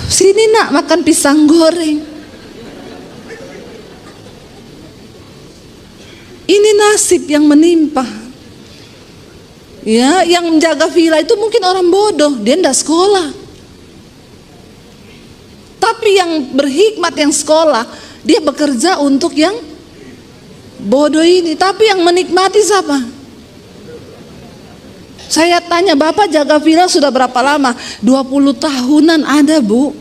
Sini nak makan pisang goreng. Ini nasib yang menimpa. Ya, yang menjaga villa itu mungkin orang bodoh, dia tidak sekolah. Tapi yang berhikmat, yang sekolah, dia bekerja untuk yang bodoh ini. Tapi yang menikmati siapa? Saya tanya, Bapak jaga villa sudah berapa lama? 20 tahunan ada, Bu.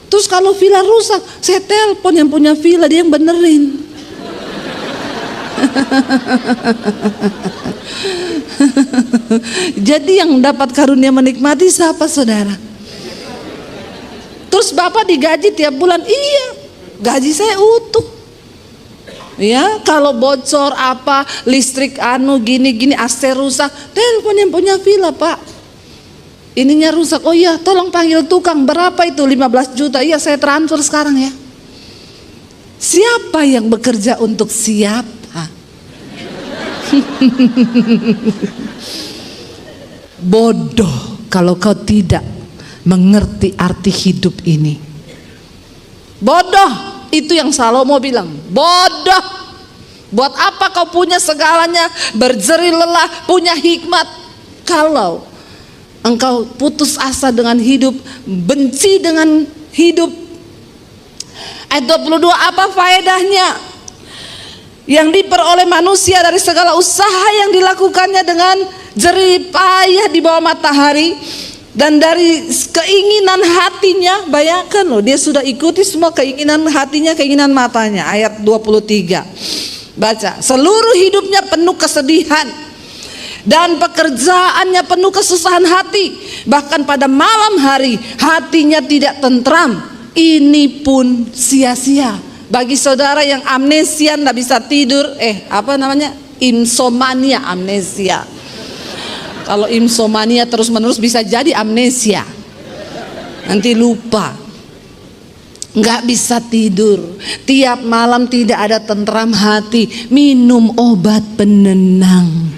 Terus kalau villa rusak, saya telepon yang punya villa, dia yang benerin. Jadi yang dapat karunia menikmati siapa, saudara? Terus Bapak digaji tiap bulan? Iya, gaji saya utuh. Ya, kalau bocor apa, listrik gini-gini, AC rusak, telepon yang punya villa, Pak. Ininya rusak, oh iya tolong panggil tukang, berapa itu? 15 juta, iya saya transfer sekarang ya. Siapa yang bekerja untuk siapa? Bodoh kalau kau tidak mengerti arti hidup ini. Bodoh, itu yang Salomo bilang, bodoh. Buat apa kau punya segalanya, berjeri lelah, punya hikmat, kalau engkau putus asa dengan hidup, benci dengan hidup. Ayat 22, apa faedahnya yang diperoleh manusia dari segala usaha yang dilakukannya dengan jerih payah di bawah matahari, dan dari keinginan hatinya. Bayangkan loh, dia sudah ikuti semua keinginan hatinya, keinginan matanya. Ayat 23, baca, seluruh hidupnya penuh kesedihan dan pekerjaannya penuh kesusahan hati, bahkan pada malam hari hatinya tidak tentram. Ini pun sia-sia. Bagi saudara yang amnesia, tidak bisa tidur, insomnia, amnesia. Kalau insomnia terus-menerus bisa jadi amnesia, nanti lupa, nggak bisa tidur, tiap malam tidak ada tentram hati, minum obat penenang.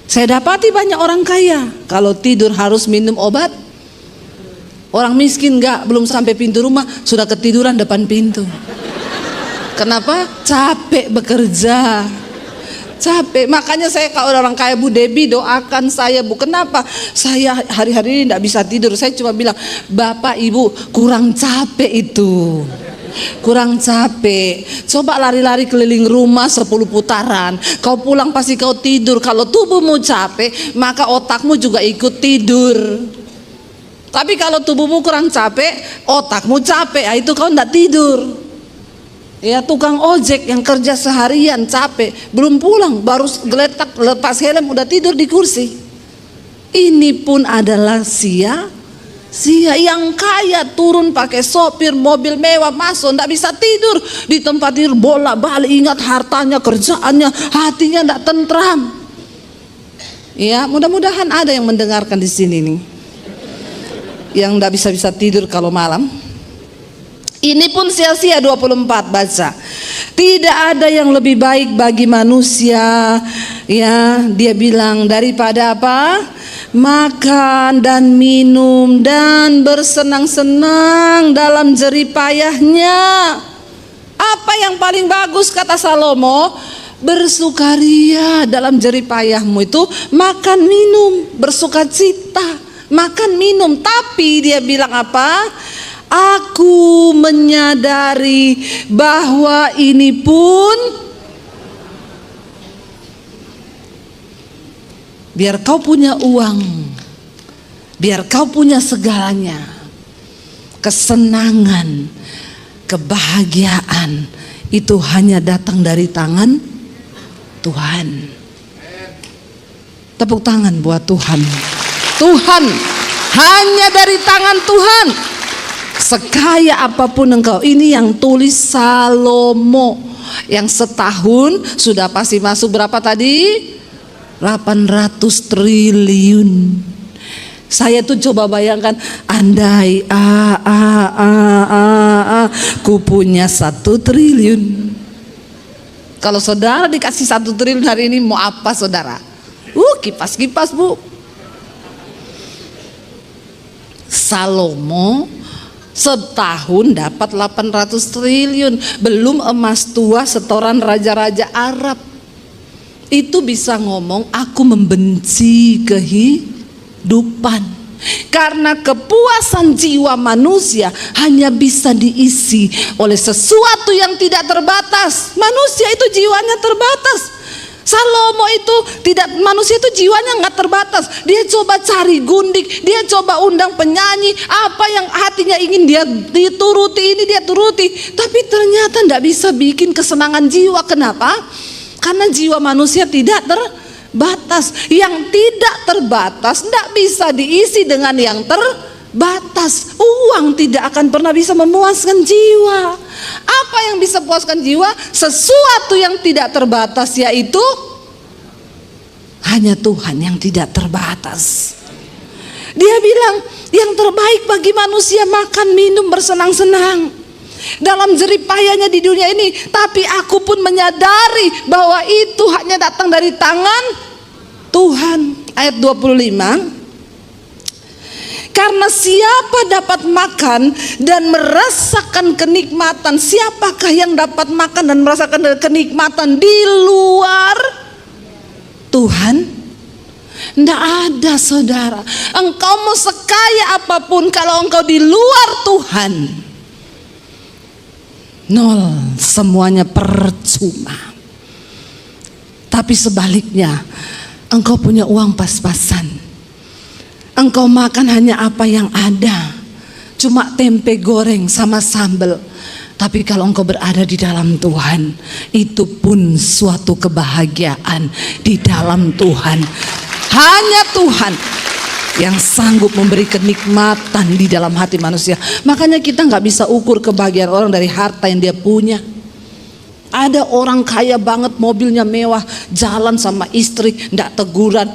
Saya dapati banyak orang kaya kalau tidur harus minum obat. Orang miskin nggak, belum sampai pintu rumah sudah ketiduran depan pintu. Kenapa? Capek bekerja, capek. Makanya saya kalau orang kaya, Bu Debbie doakan saya, Bu. Kenapa? Saya hari-hari ini tidak bisa tidur. Saya cuma bilang, Bapak Ibu kurang capek itu, kurang capek. Coba lari-lari keliling rumah 10 putaran. Kau pulang pasti kau tidur. Kalau tubuhmu capek, maka otakmu juga ikut tidur. Tapi kalau tubuhmu kurang capek, otakmu capek, itu kau tidak tidur. Ya, tukang ojek yang kerja seharian capek, belum pulang, baru geletak lepas helm udah tidur di kursi. Ini pun adalah sia-sia. Yang kaya turun pakai sopir mobil mewah, masuk tidak bisa tidur di tempat tidur, bolak-balik ingat hartanya, kerjaannya, hatinya tidak tentram. Ya, mudah-mudahan ada yang mendengarkan di sini nih, yang tidak bisa tidur kalau malam. Ini pun sia-sia. 24, baca, tidak ada yang lebih baik bagi manusia, ya, dia bilang, daripada apa? Makan dan minum dan bersenang-senang dalam jerih payahnya. Apa yang paling bagus kata Salomo? Bersukaria dalam jerih payahmu, itu makan minum, bersukacita, makan minum. Tapi dia bilang apa? Aku menyadari bahwa ini pun, biar kau punya uang, biar kau punya segalanya, kesenangan, kebahagiaan, itu hanya datang dari tangan Tuhan. Tepuk tangan buat Tuhan. Tuhan, hanya dari tangan Tuhan. Sekaya apapun engkau, ini yang tulis Salomo, yang setahun sudah pasti masuk berapa tadi? 800 triliun. Saya tuh coba bayangkan, andai ku punya 1 triliun. Kalau saudara dikasih 1 triliun hari ini, mau apa saudara? Kipas-kipas, Bu. Salomo setahun dapat 800 triliun. Belum emas tua setoran raja-raja Arab. itu bisa ngomong aku membenci kehidupan. Karena kepuasan jiwa manusia hanya bisa diisi oleh sesuatu yang tidak terbatas. Manusia itu jiwanya terbatas. Salomo itu manusia itu jiwanya nggak terbatas. Dia coba cari gundik, dia coba undang penyanyi, apa yang hatinya ingin dia dituruti, ini dia turuti. Tapi ternyata nggak bisa bikin kesenangan jiwa. Kenapa? Karena jiwa manusia tidak terbatas. Yang tidak terbatas tidak bisa diisi dengan yang terbatas. Uang tidak akan pernah bisa memuaskan jiwa. Apa yang bisa puaskan jiwa? Sesuatu yang tidak terbatas, yaitu hanya Tuhan yang tidak terbatas. Dia bilang yang terbaik bagi manusia makan minum bersenang-senang dalam jeripayanya di dunia ini. Tapi aku pun menyadari bahwa itu hanya datang dari tangan Tuhan. Ayat 25, karena siapa dapat makan dan merasakan kenikmatan? Siapakah yang dapat makan dan merasakan kenikmatan di luar Tuhan? Tidak ada, saudara. Engkau mau sekaya apapun, kalau engkau di luar Tuhan, nol, semuanya percuma. Tapi sebaliknya, engkau punya uang pas-pasan, engkau makan hanya apa yang ada, cuma tempe goreng sama sambal. Tapi kalau engkau berada di dalam Tuhan, itu pun suatu kebahagiaan di dalam Tuhan. Hanya Tuhan yang sanggup memberi kenikmatan di dalam hati manusia. Makanya kita nggak bisa ukur kebahagiaan orang dari harta yang dia punya. Ada orang kaya banget, mobilnya mewah, jalan sama istri nggak teguran,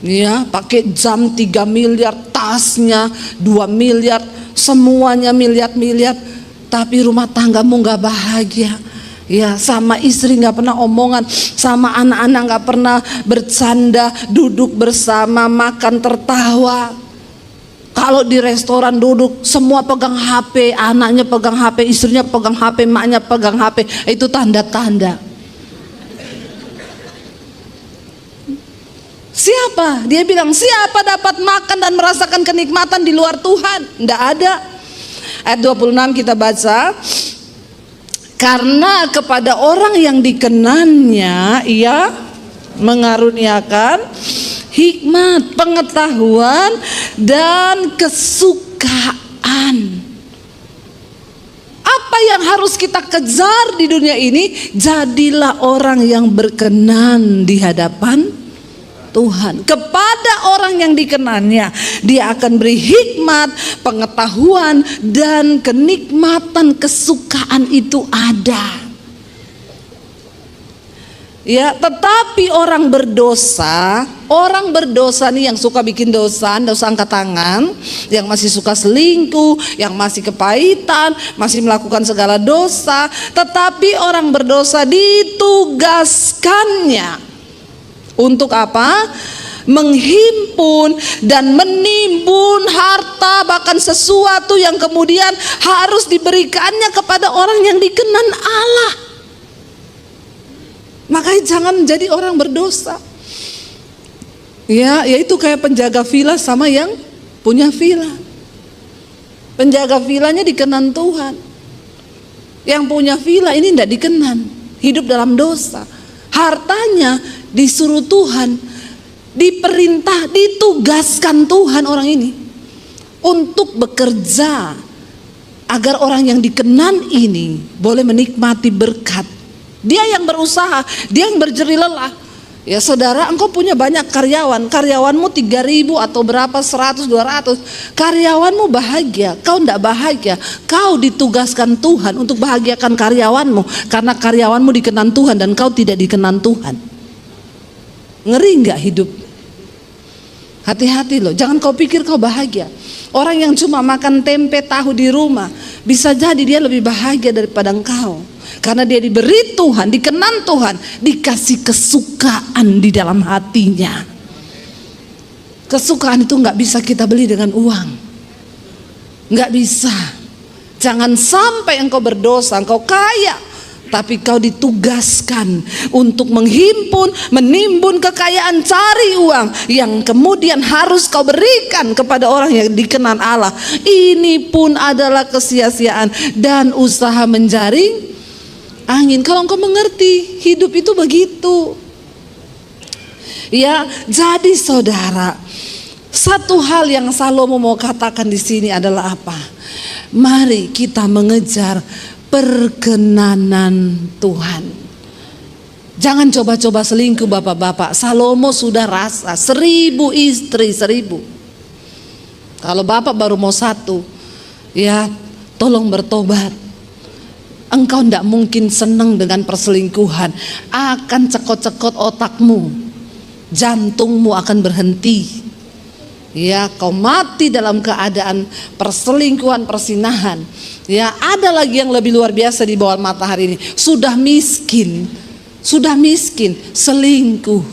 ya, pakai jam 3 miliar, tasnya 2 miliar, semuanya miliar-miliar. Tapi rumah tanggamu nggak bahagia. Ya, sama istri nggak pernah omongan, sama anak-anak nggak pernah bercanda, duduk bersama, makan tertawa. Kalau di restoran duduk, semua pegang HP, anaknya pegang HP, istrinya pegang HP, maknya pegang HP. Itu tanda-tanda. Siapa? Dia bilang, siapa dapat makan dan merasakan kenikmatan di luar Tuhan? Tidak ada. Ayat 26 kita baca, karena kepada orang yang dikenannya ia mengaruniakan hikmat, pengetahuan, dan kesukaan. Apa yang harus kita kejar di dunia ini? Jadilah orang yang berkenan di hadapan Tuhan. Kepada orang yang dikenannya, dia akan beri hikmat, pengetahuan, dan kenikmatan, kesukaan itu ada. Ya, tetapi orang berdosa nih yang suka bikin dosa angkat tangan, yang masih suka selingkuh, yang masih kepahitan, masih melakukan segala dosa. Tetapi orang berdosa ditugaskannya untuk apa? Menghimpun dan menimbun harta, bahkan sesuatu yang kemudian harus diberikannya kepada orang yang dikenan Allah. Makanya jangan jadi orang berdosa. Ya, yaitu kayak penjaga villa sama yang punya villa. Penjaga villanya dikenan Tuhan. Yang punya villa ini tidak dikenan, hidup dalam dosa. Hartanya disuruh Tuhan, diperintah, ditugaskan Tuhan orang ini untuk bekerja agar orang yang dikenan ini boleh menikmati berkat. Dia yang berusaha, dia yang berjerih lelah. Ya saudara, engkau punya banyak karyawan, karyawanmu 3.000 atau berapa, 100, 200. Karyawanmu bahagia, kau tidak bahagia. Kau ditugaskan Tuhan untuk bahagiakan karyawanmu, karena karyawanmu dikenan Tuhan dan kau tidak dikenan Tuhan. Ngeri nggak hidup? Hati-hati loh, jangan kau pikir kau bahagia. Orang yang cuma makan tempe tahu di rumah, bisa jadi dia lebih bahagia daripada engkau. Karena dia diberi Tuhan, dikenan Tuhan, dikasih kesukaan di dalam hatinya. Kesukaan itu nggak bisa kita beli dengan uang, nggak bisa. Jangan sampai engkau berdosa, engkau kaya, Tapi kau ditugaskan untuk menghimpun, menimbun kekayaan, cari uang yang kemudian harus kau berikan kepada orang yang dikenan Allah. Ini pun adalah kesia-siaan dan usaha menjaring angin. Kalau engkau mengerti, hidup itu begitu. Ya, jadi saudara, satu hal yang Salomo mau katakan di sini adalah apa? Mari kita mengejar perkenanan Tuhan. Jangan coba-coba selingkuh bapak-bapak. Salomo sudah rasa 1000 istri, 1000. Kalau bapak baru mau 1, ya tolong bertobat. Engkau tidak mungkin senang dengan perselingkuhan. Akan cekot-cekot otakmu, jantungmu akan berhenti. Ya, kau mati dalam keadaan perselingkuhan, persinahan. Ya, ada lagi yang lebih luar biasa di bawah matahari ini. Sudah miskin, selingkuh.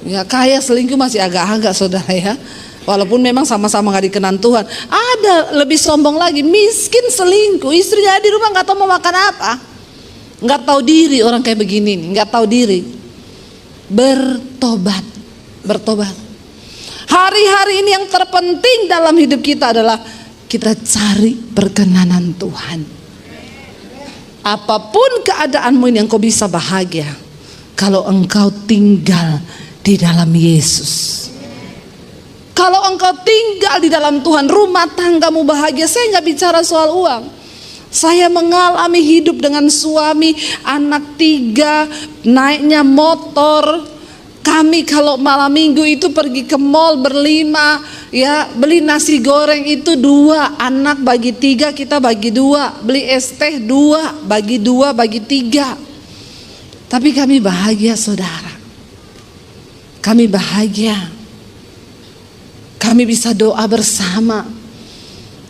Ya, kaya selingkuh masih agak-agak saudara ya. Walaupun memang sama-sama gak dikenan Tuhan. Ada lebih sombong lagi, miskin selingkuh. Istrinya di rumah gak tahu mau makan apa. Gak tahu diri orang kayak begini nih, gak tahu diri. Bertobat. Hari-hari ini yang terpenting dalam hidup kita adalah kita cari perkenanan Tuhan. Apapun keadaanmu ini, engkau bisa bahagia kalau engkau tinggal di dalam Yesus. Kalau engkau tinggal di dalam Tuhan, rumah tanggamu bahagia. Saya nggak bicara soal uang. Saya mengalami hidup dengan suami, anak 3, naiknya motor. Kami kalau malam minggu itu pergi ke mall berlima, ya beli nasi goreng itu 2, anak bagi 3, kita bagi 2, beli es teh 2, bagi 2, bagi 3. Tapi kami bahagia saudara. Kami bahagia. Kami bisa doa bersama.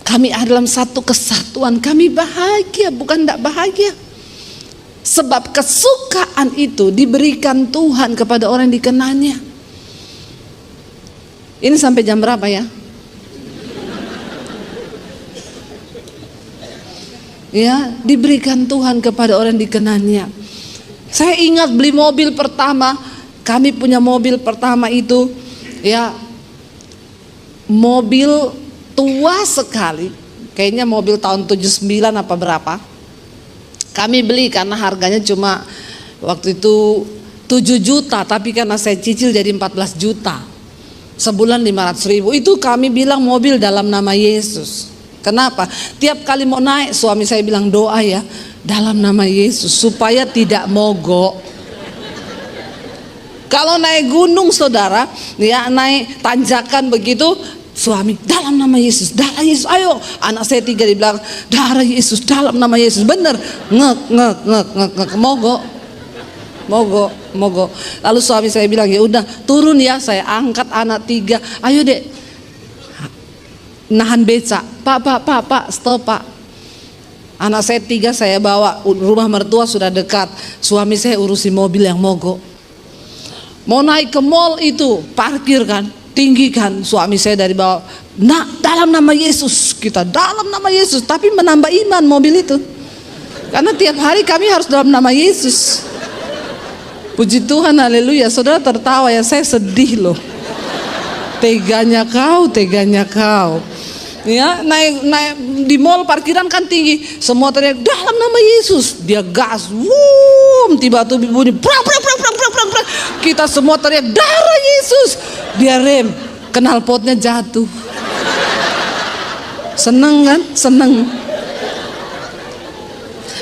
Kami ada dalam satu kesatuan. Kami bahagia, bukan tidak bahagia. Sebab kesukaan itu diberikan Tuhan kepada orang yang dikenannya. Ini sampai jam berapa ya? Ya, diberikan Tuhan kepada orang yang dikenannya. Saya ingat beli mobil pertama. Kami punya mobil pertama itu, ya, mobil tua sekali. Kayaknya mobil tahun 79 apa berapa. Kami beli karena harganya cuma waktu itu 7 juta, tapi karena saya cicil jadi 14 juta. Sebulan 500.000. Itu kami bilang mobil dalam nama Yesus. Kenapa? Tiap kali mau naik suami saya bilang doa ya dalam nama Yesus supaya tidak mogok. Kalau naik gunung saudara, ya naik tanjakan begitu, suami dalam nama Yesus, darah Yesus, ayo. Anak saya 3 di belakang, darah Yesus, dalam nama Yesus. Bener, ngek, mogok. Lalu suami saya bilang ya udah turun ya. Saya angkat anak 3, ayo dek, nahan beca. Pak, stop pak. Anak saya 3 saya bawa, rumah mertua sudah dekat. Suami saya urusi mobil yang mogok. Mau naik ke mall itu parkir kan, tinggi kan, suami saya dari bawah, nah dalam nama Yesus, kita dalam nama Yesus, tapi menambah iman mobil itu, karena tiap hari kami harus dalam nama Yesus. Puji Tuhan, haleluya. Saudara tertawa ya, saya sedih loh. Teganya kau. Ya, naik di mall parkiran kan tinggi, semua teriak dalam nama Yesus. Dia gas, tiba-tiba bunyi, prang. Kita semua teriak darah Yesus. Dia rem, knalpotnya jatuh. Seneng kan? Seneng.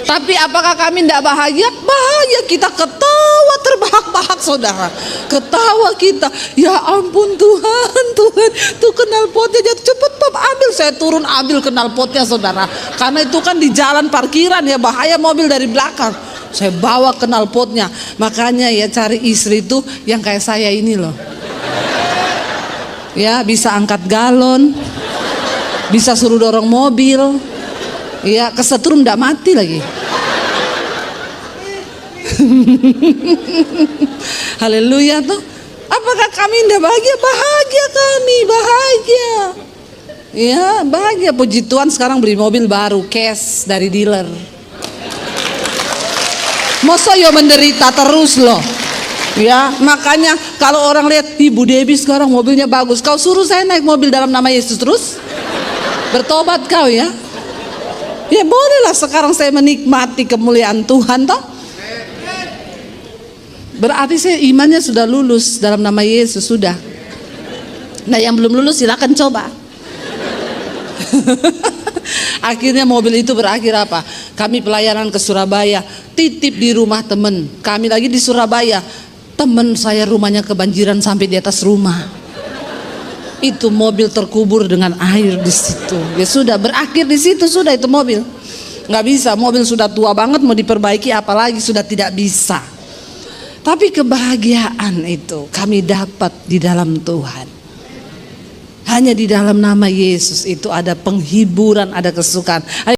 Tapi apakah kami tidak bahagia? Bahagia, kita ketawa terbahak-bahak saudara. Ketawa kita, ya ampun Tuhan, tuh knalpotnya jatuh, cepet pap ambil. Saya turun ambil knalpotnya saudara. Karena itu kan di jalan parkiran ya, bahaya mobil dari belakang. Saya bawa knalpotnya. Makanya ya cari istri itu yang kayak saya ini loh. Ya bisa angkat galon, bisa suruh dorong mobil. Ya kesetrum tidak mati lagi. Haleluya tuh. Apakah kami tidak bahagia? Bahagia kami, bahagia. Ya bahagia. Puji Tuhan sekarang beli mobil baru cash dari dealer. Masa yo menderita terus loh. Ya, makanya kalau orang lihat Ibu Debbie sekarang mobilnya bagus, kau suruh saya naik mobil dalam nama Yesus terus? Bertobat kau ya. Ya bolehlah sekarang saya menikmati kemuliaan Tuhan toh. Berarti saya imannya sudah lulus dalam nama Yesus sudah. Nah yang belum lulus silakan coba. Akhirnya mobil itu berakhir apa? Kami pelayanan ke Surabaya, titip di rumah temen. Kami lagi di Surabaya, temen saya rumahnya kebanjiran sampai di atas rumah. Itu mobil terkubur dengan air di situ. Ya sudah berakhir di situ sudah itu mobil. Nggak bisa, mobil sudah tua banget mau diperbaiki apalagi sudah tidak bisa. Tapi kebahagiaan itu kami dapat di dalam Tuhan. Hanya di dalam nama Yesus itu ada penghiburan, ada kesukaan.